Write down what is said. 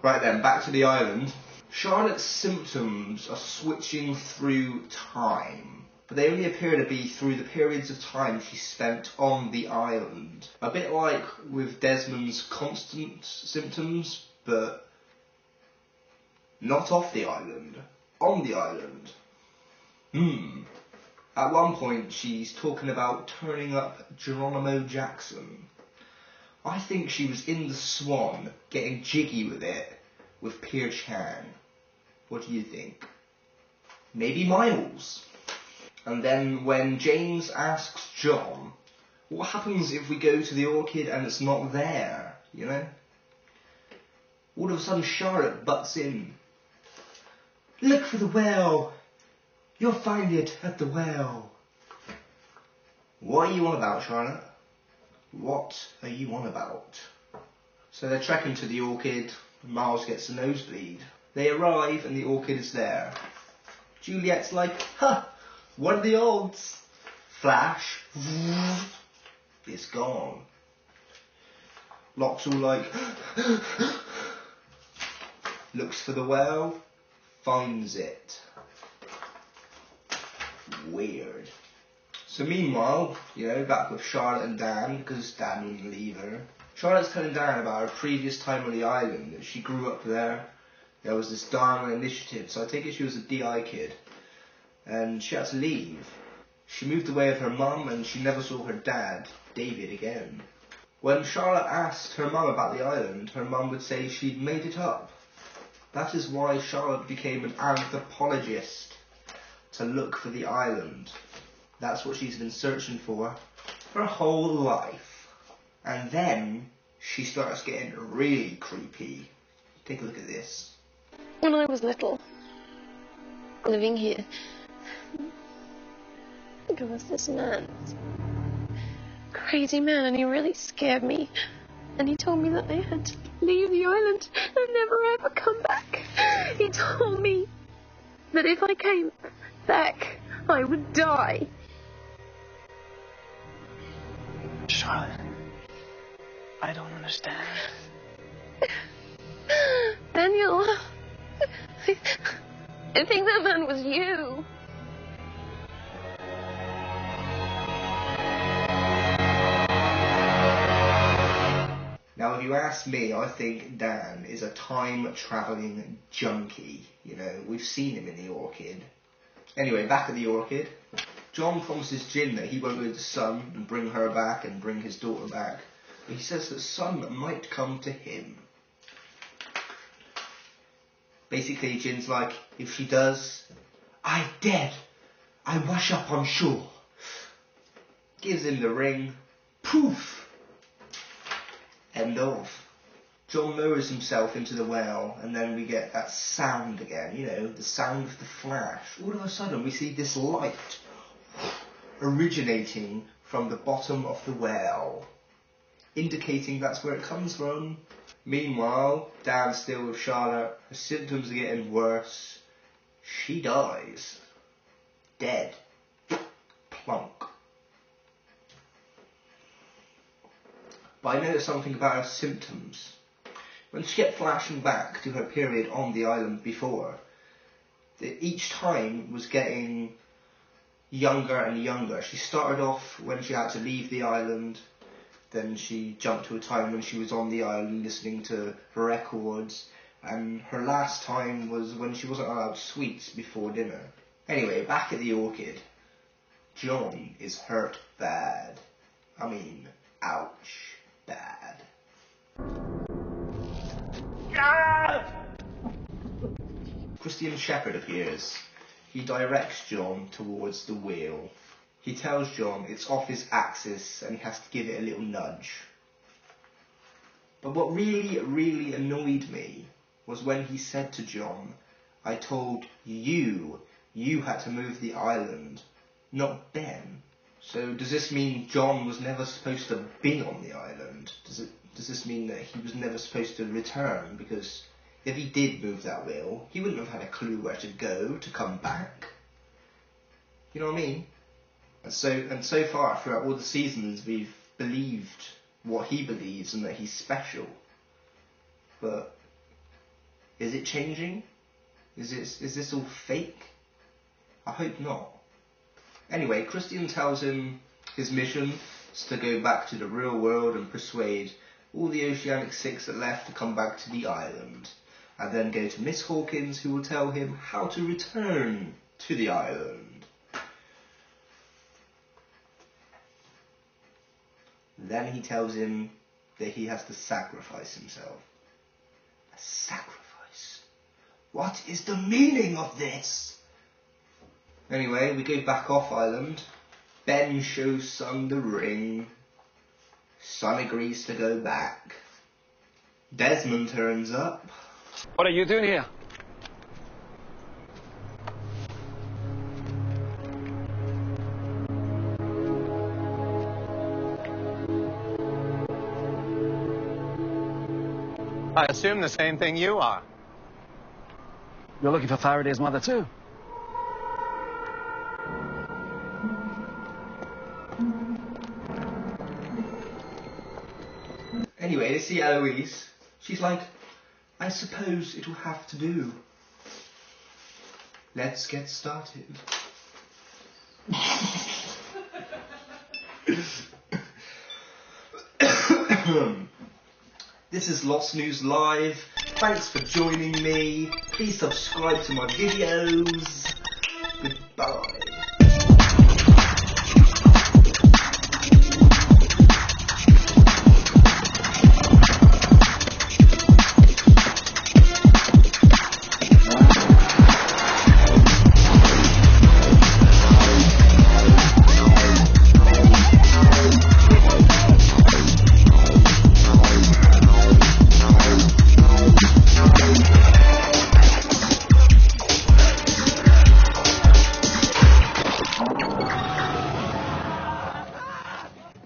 Right then, back to the island. Charlotte's symptoms are switching through time, but they only appear to be through the periods of time she spent on the island. A bit like with Desmond's constant symptoms, but not off the island, on the island. At one point she's talking about turning up Geronimo Jackson. I think she was in the Swan, getting jiggy with it, with Pierre Chan. What do you think? Maybe Miles. And then when James asks John, what happens if we go to the orchid and it's not there, you know? All of a sudden Charlotte butts in. Look for the well. You'll find it at the well. What are you on about, Charlotte? What are you on about? So they're trekking to the orchid. Miles gets a nosebleed. They arrive and the orchid is there. Juliet's like, ha! What are the odds? Flash. It's gone. Locke's all like, looks for the well, finds it. Weird. So meanwhile, you know, back with Charlotte and Dan, because Dan wouldn't leave her. Charlotte's telling Dan about her previous time on the island, that she grew up there. There was this Dharma initiative, so I take it she was a DI kid. And she had to leave. She moved away with her mum and she never saw her dad, David, again. When Charlotte asked her mum about the island, her mum would say she'd made it up. That is why Charlotte became an anthropologist, to look for the island. That's what she's been searching for her whole life. And then she starts getting really creepy. Take a look at this. When I was little, living here, there was this man, crazy man, and he really scared me. And he told me that I had to leave the island and never ever come back. He told me that if I came back, I would die. Charlotte, I don't understand. Daniel, I think that man was you. Now, if you ask me, I think Dan is a time-travelling junkie. You know, we've seen him in the orchid. Anyway, back at the orchid, John promises Jin that he won't go to Sun and bring her back and bring his daughter back. But he says that Sun might come to him. Basically, Jin's like, if she does, I dead. I wash up on shore. Gives him the ring. Poof. End of. John lowers himself into the well, and then we get that sound again, you know, the sound of the flash. All of a sudden we see this light originating from the bottom of the well, indicating that's where it comes from. Meanwhile, Dan's still with Charlotte, her symptoms are getting worse. She dies. Dead. Plunk. But I noticed something about her symptoms. When she kept flashing back to her period on the island before, each time was getting younger and younger. She started off when she had to leave the island, then she jumped to a time when she was on the island listening to records, and her last time was when she wasn't allowed sweets before dinner. Anyway, back at the orchid, John is hurt bad. I mean, ouch. Bad. Christian Shepherd appears. He directs John towards the wheel. He tells John it's off his axis and he has to give it a little nudge. But what really, really annoyed me was when he said to John, I told you had to move the island, not Ben. So does this mean John was never supposed to have been on the island? Does this mean that he was never supposed to return? Because if he did move that wheel, he wouldn't have had a clue where to go to come back. You know what I mean? And so far, throughout all the seasons, we've believed what he believes and that he's special. But Is it changing? Is this all fake? I hope not. Anyway, Christian tells him his mission is to go back to the real world and persuade all the Oceanic Six that left to come back to the island, and then go to Miss Hawkins, who will tell him how to return to the island. Then he tells him that he has to sacrifice himself. A sacrifice? What is the meaning of this? Anyway, we go back off island. Ben shows Son the ring. Son agrees to go back. Desmond turns up. What are you doing here? I assume the same thing you are. You're looking for Faraday's mother, too? Anyway, they see Eloise. She's like, I suppose it'll have to do. Let's get started. This is Lost News Live. Thanks for joining me. Please subscribe to my videos. Goodbye.